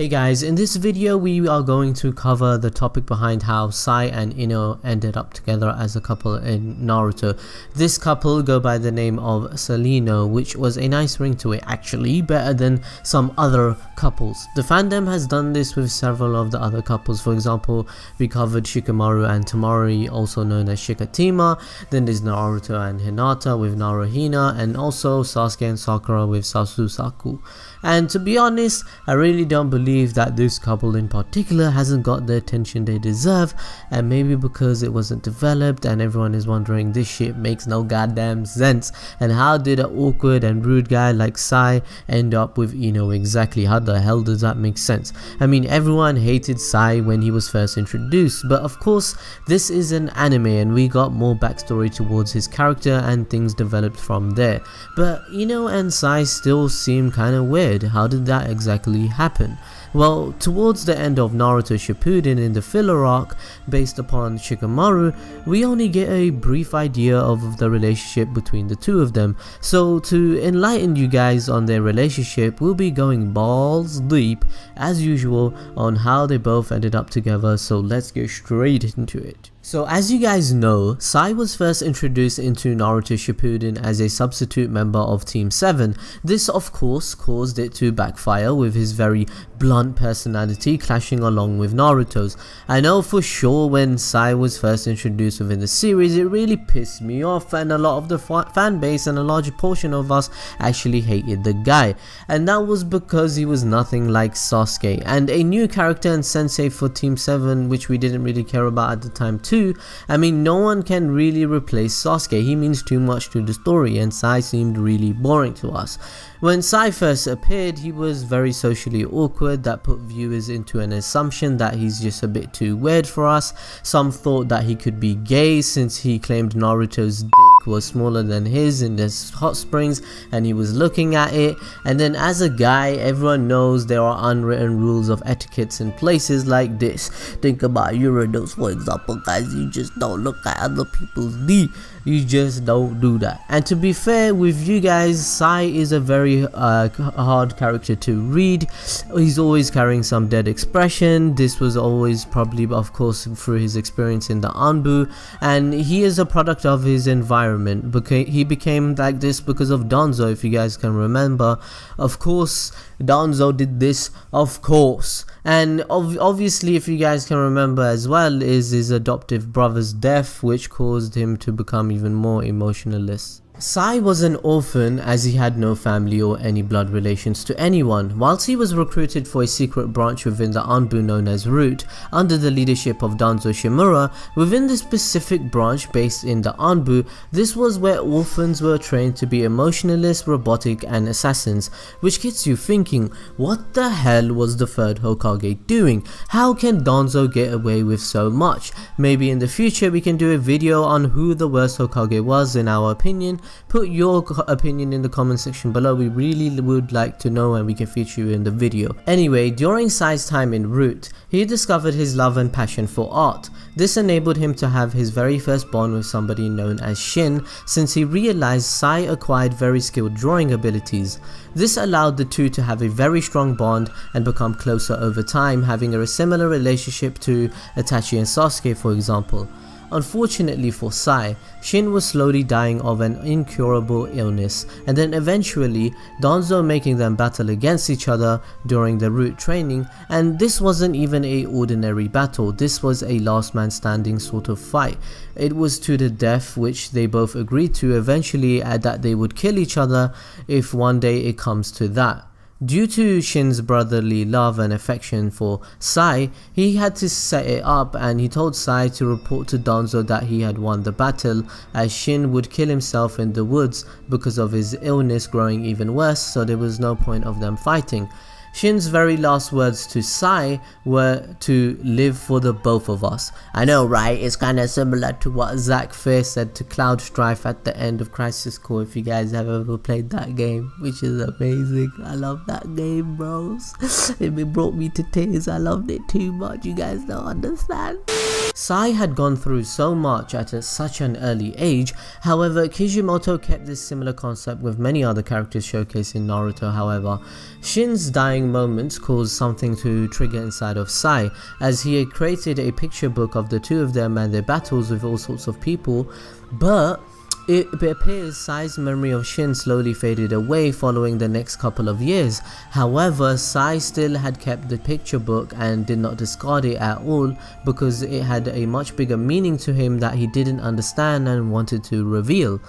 Hey guys, in this video we are going to cover the topic behind how Sai and Ino ended up together as a couple in Naruto. This couple go by the name of Salino, which was a nice ring to it, actually better than some other couples. The fandom has done this with several of the other couples. For example, we covered Shikamaru and Tamari, also known as Shikatima. Then there's Naruto and Hinata with Naruhina, and also Sasuke and Sakura with Sasusaku. And to be honest, I really don't believe that this couple in particular hasn't got the attention they deserve, and maybe because it wasn't developed and everyone is wondering this shit makes no goddamn sense, and how did an awkward and rude guy like Sai end up with Ino exactly? How the hell does that make sense? I mean, everyone hated Sai when he was first introduced, but of course this is an anime and we got more backstory towards his character and things developed from there. But Ino and Sai still seem kinda weird. How did that exactly happen? Well, towards the end of Naruto Shippuden in the filler arc based upon Shikamaru, we only get a brief idea of the relationship between the two of them. So to enlighten you guys on their relationship, we'll be going balls deep as usual on how they both ended up together, so let's get straight into it. So as you guys know, Sai was first introduced into Naruto Shippuden as a substitute member of Team 7. This of course caused it to backfire with his very blunt personality clashing along with Naruto's. I know for sure when Sai was first introduced within the series, it really pissed me off, and a lot of the fan base and a large portion of us actually hated the guy. And that was because he was nothing like Sasuke, and a new character and sensei for Team 7 which we didn't really care about at the time too. I mean, no one can really replace Sasuke. He means too much to the story, and Sai seemed really boring to us. When Sai first appeared, he was very socially awkward. That put viewers into an assumption that he's just a bit too weird for us. Some thought that he could be gay since he claimed Naruto's dick was smaller than his in the hot springs and he was looking at it. And then as a guy, everyone knows there are unwritten rules of etiquettes in places like this. Think about urinals, for example, guys. You just don't look at other people's knee. You just don't do that. And to be fair with you guys, Sai is a very hard character to read. He's always carrying some dead expression. This was always probably of course through his experience in the Anbu, and he is a product of his environment. He became like this because of Danzo, if you guys can remember. Of course Danzo did this, of course. And obviously, if you guys can remember as well, is his adoptive brother's death, which caused him to become even more emotionless. Sai was an orphan as he had no family or any blood relations to anyone. Whilst he was recruited for a secret branch within the Anbu known as Root, under the leadership of Danzo Shimura, within this specific branch based in the Anbu, this was where orphans were trained to be emotionless, robotic and assassins, which gets you thinking, what the hell was the third Hokage doing? How can Danzo get away with so much? Maybe in the future we can do a video on who the worst Hokage was in our opinion. Put your opinion in the comment section below. We really would like to know and we can feature you in the video. Anyway, during Sai's time in Root, he discovered his love and passion for art. This enabled him to have his very first bond with somebody known as Shin, since he realized Sai acquired very skilled drawing abilities. This allowed the two to have a very strong bond and become closer over time, having a similar relationship to Itachi and Sasuke, for example. Unfortunately for Sai, Shin was slowly dying of an incurable illness, and then eventually Danzo making them battle against each other during the Root training, and this wasn't even a ordinary battle. This was a last man standing sort of fight. It was to the death, which they both agreed to eventually, that they would kill each other if one day it comes to that. Due to Shin's brotherly love and affection for Sai, he had to set it up, and he told Sai to report to Danzo that he had won the battle, as Shin would kill himself in the woods because of his illness growing even worse, so there was no point of them fighting. Shin's very last words to Sai were to live for the both of us. I know, right? It's kinda similar to what Zack Fair said to Cloud Strife at the end of Crisis Core, if you guys have ever played that game, which is amazing. I love that game, bros. It brought me to tears. I loved it too much. You guys don't understand. Sai had gone through so much at such an early age. However, Kishimoto kept this similar concept with many other characters showcased in Naruto. However, Shin's dying moments caused something to trigger inside of Sai, as he had created a picture book of the two of them and their battles with all sorts of people, but it appears Sai's memory of Shin slowly faded away following the next couple of years. However, Sai still had kept the picture book and did not discard it at all because it had a much bigger meaning to him that he didn't understand and wanted to reveal.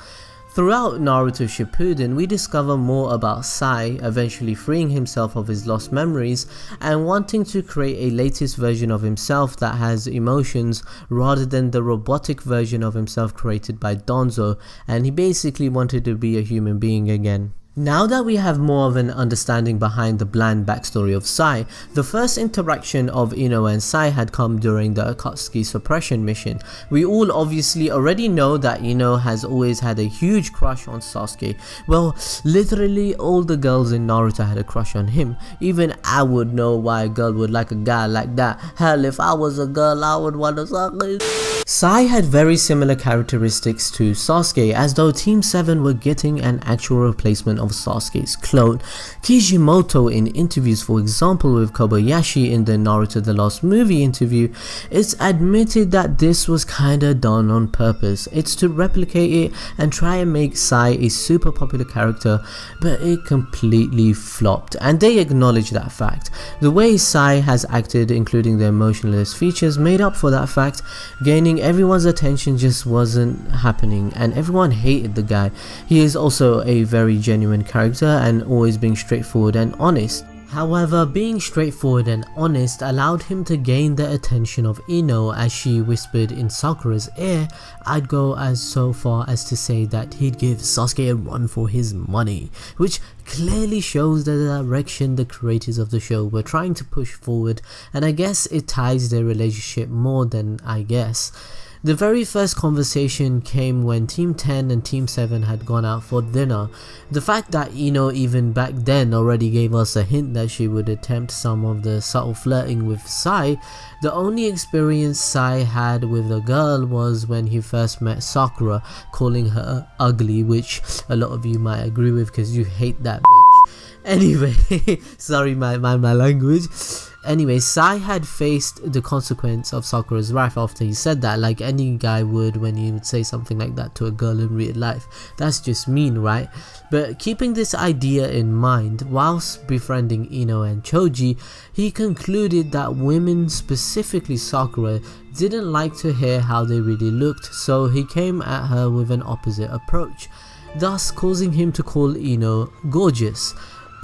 Throughout Naruto Shippuden, we discover more about Sai eventually freeing himself of his lost memories and wanting to create a latest version of himself that has emotions rather than the robotic version of himself created by Donzo, and he basically wanted to be a human being again. Now that we have more of an understanding behind the bland backstory of Sai, the first interaction of Ino and Sai had come during the Akatsuki suppression mission. We all obviously already know that Ino has always had a huge crush on Sasuke. Well, literally all the girls in Naruto had a crush on him. Even I would know why a girl would like a guy like that. Hell, if I was a girl, I would want a Sasuke. Sai had very similar characteristics to Sasuke, as though Team 7 were getting an actual replacement of Sasuke's clone. Kishimoto, in interviews for example with Kobayashi in the Naruto The Lost Movie interview, it's admitted that this was kinda done on purpose. It's to replicate it and try and make Sai a super popular character, but it completely flopped, and they acknowledge that fact. The way Sai has acted, including the emotionless features, made up for that fact. Gaining everyone's attention just wasn't happening, and everyone hated the guy. He is also a very genuine character and always being straightforward and honest. However, being straightforward and honest allowed him to gain the attention of Ino, as she whispered in Sakura's ear. I'd go as so far as to say that he'd give Sasuke a run for his money, which clearly shows the direction the creators of the show were trying to push forward, and I guess it ties their relationship more than I guess. The very first conversation came when Team 10 and Team 7 had gone out for dinner. The fact that Ino even back then already gave us a hint that she would attempt some of the subtle flirting with Sai. The only experience Sai had with a girl was when he first met Sakura, calling her ugly, which a lot of you might agree with because you hate that bitch. Anyway, sorry my language. Anyway, Sai had faced the consequence of Sakura's wrath after he said that, like any guy would when he would say something like that to a girl in real life. That's just mean, right? But keeping this idea in mind, whilst befriending Ino and Choji, he concluded that women, specifically Sakura, didn't like to hear how they really looked, so he came at her with an opposite approach, thus causing him to call Ino gorgeous.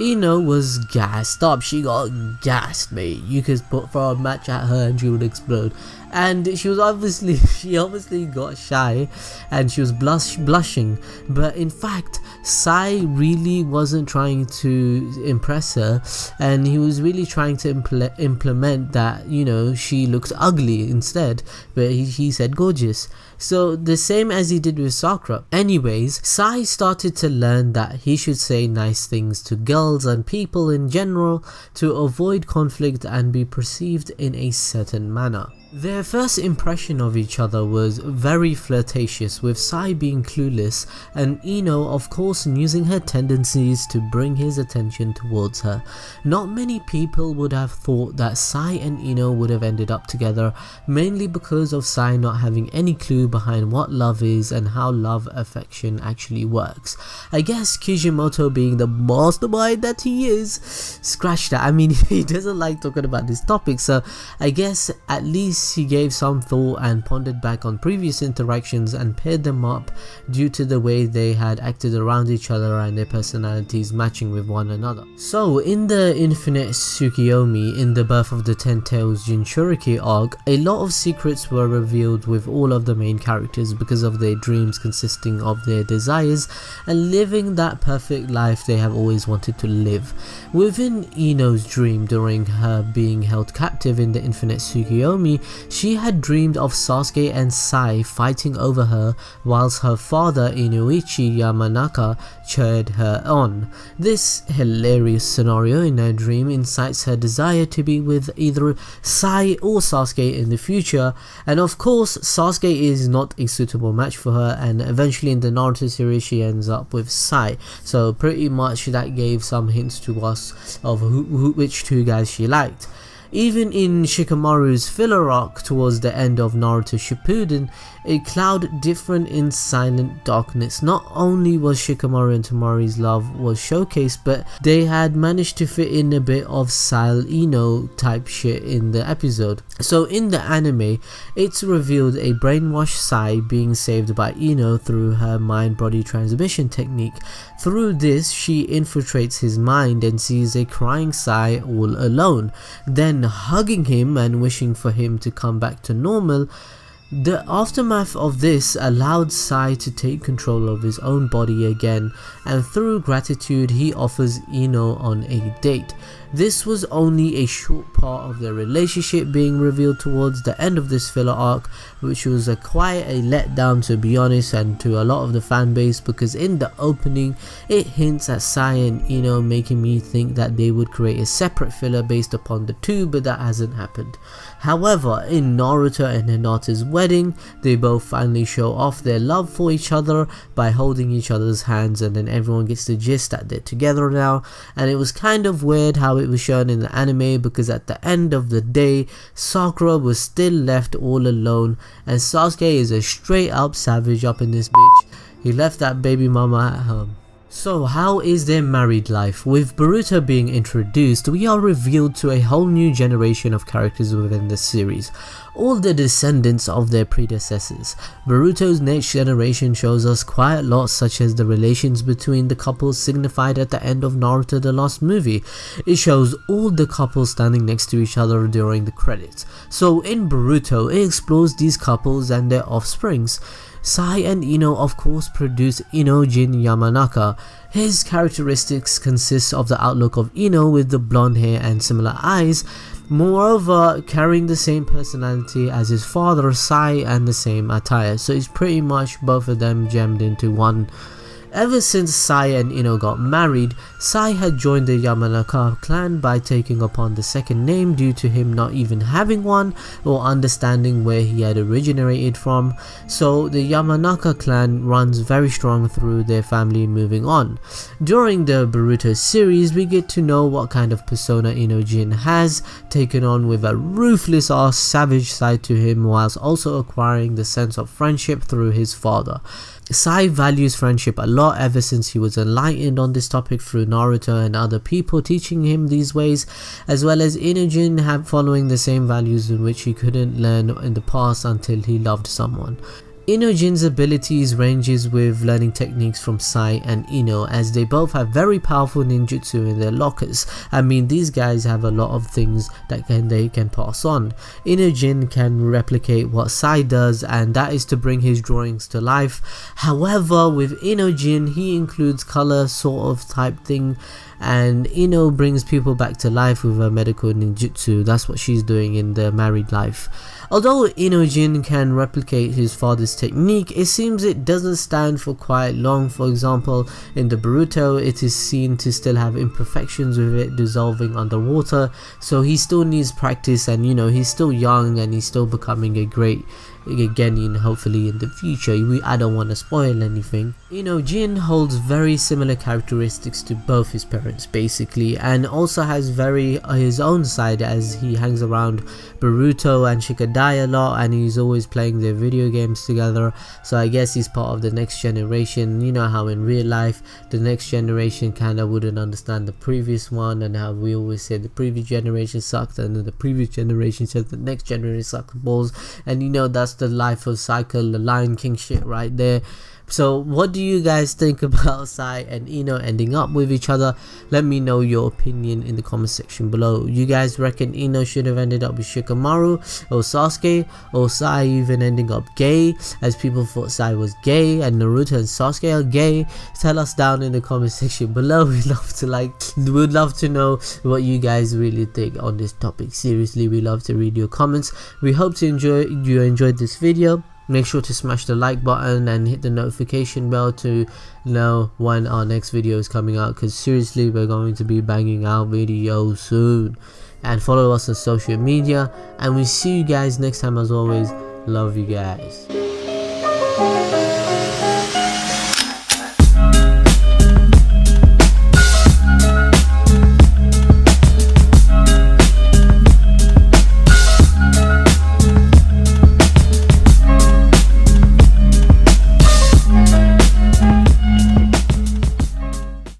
Ino was gassed up. She got gassed, mate. You could throw a match at her and she would explode. And she obviously got shy and she was blushing. But in fact, Sai really wasn't trying to impress her, and he was really trying to implement that, you know, she looked ugly instead, but he said gorgeous. So the same as he did with Sakura. Anyways, Sai started to learn that he should say nice things to girls and people in general to avoid conflict and be perceived in a certain manner. Their first impression of each other was very flirtatious, with Sai being clueless and Ino of course using her tendencies to bring his attention towards her. Not many people would have thought that Sai and Ino would have ended up together, mainly because of Sai not having any clue behind what love is and how love affection actually works. I guess Kishimoto, being the mastermind that he is, scratch that. I mean, he doesn't like talking about this topic, so I guess at least he gave some thought and pondered back on previous interactions and paired them up due to the way they had acted around each other and their personalities matching with one another. So in the Infinite Tsukiyomi, in the Birth of the Ten Tails Jinchuriki arc, a lot of secrets were revealed with all of the main characters because of their dreams consisting of their desires and living that perfect life they have always wanted to live. Within Ino's dream during her being held captive in the Infinite Tsukiyomi, she had dreamed of Sasuke and Sai fighting over her whilst her father Inojin Yamanaka cheered her on. This hilarious scenario in her dream incites her desire to be with either Sai or Sasuke in the future, and of course Sasuke is not a suitable match for her, and eventually in the Naruto series she ends up with Sai. So pretty much that gave some hints to us of which two guys she liked. Even in Shikamaru's filler arc towards the end of Naruto Shippuden, a cloud different in silent darkness, not only was Shikamaru and Temari's love was showcased, but they had managed to fit in a bit of Sai and Ino type shit in the episode. So in the anime, it's revealed a brainwashed Sai being saved by Ino through her mind-body transmission technique. Through this, she infiltrates his mind and sees a crying Sai all alone, then hugging him and wishing for him to come back to normal. The aftermath of this allowed Sai to take control of his own body again, and through gratitude he offers Ino on a date. This was only a short part of their relationship being revealed towards the end of this filler arc, which was quite a letdown, to be honest, and to a lot of the fan base, because in the opening it hints at Sai and Ino, making me think that they would create a separate filler based upon the two, but that hasn't happened. However, in Naruto and Hinata's wedding, they both finally show off their love for each other by holding each other's hands, and then everyone gets the gist that they're together now. And it was kind of weird how it was shown in the anime, because at the end of the day Sakura was still left all alone, and Sasuke is a straight up savage up in this bitch. He left that baby mama at home. So how is their married life? With Boruto being introduced, we are revealed to a whole new generation of characters within the series, all the descendants of their predecessors. Boruto's next generation shows us quite a lot, such as the relations between the couples signified at the end of Naruto the last movie. It shows all the couples standing next to each other during the credits. So in Boruto, it explores these couples and their offsprings. Sai and Ino of course produce Inojin Yamanaka. His characteristics consist of the outlook of Ino with the blonde hair and similar eyes, moreover carrying the same personality as his father Sai and the same attire, so it's pretty much both of them jammed into one. Ever since Sai and Ino got married, Sai had joined the Yamanaka clan by taking upon the second name due to him not even having one or understanding where he had originated from, so the Yamanaka clan runs very strong through their family moving on. During the Boruto series, we get to know what kind of persona Inojin has taken on, with a ruthless ass savage side to him, whilst also acquiring the sense of friendship through his father. Sai values friendship a lot ever since he was enlightened on this topic through Naruto and other people teaching him these ways, as well as Inojin following the same values in which he couldn't learn in the past until he loved someone. Inojin's abilities ranges with learning techniques from Sai and Ino, as they both have very powerful ninjutsu in their lockers. I mean, these guys have a lot of things that they can pass on. Inojin can replicate what Sai does, and that is to bring his drawings to life. However, with Inojin, he includes color sort of type thing, and Ino brings people back to life with her medical ninjutsu. That's what she's doing in their married life. Although Inojin can replicate his father's technique, it seems it doesn't stand for quite long. For example, in the Boruto, it is seen to still have imperfections with it dissolving underwater, so he still needs practice, and he's still young and he's still becoming a great Genin hopefully in the future. I don't want to spoil anything. Inojin holds very similar characteristics to both his parents basically, and also has his own side, as he hangs around Boruto and Shikadai a lot, and he's always playing their video games together, so I guess he's part of the next generation. You know how in real life the next generation kinda wouldn't understand the previous one, and how we always say the previous generation sucked and then the previous generation said the next generation sucked balls, and that's the life of cycle, the Lion King shit right there. So what do you guys think about Sai and Ino ending up with each other? Let me know your opinion in the comment section below. You guys reckon Ino should have ended up with Shikamaru or Sasuke, or Sai even ending up gay, as people thought Sai was gay and Naruto and Sasuke are gay? Tell us down in the comment section below. We'd love to know what you guys really think on this topic. Seriously, we love to read your comments. We hope to you enjoyed this video. Make sure to smash the like button and hit the notification bell to know when our next video is coming out, because seriously, we're going to be banging out videos soon. And follow us on social media, and we see you guys next time. As always, love you guys.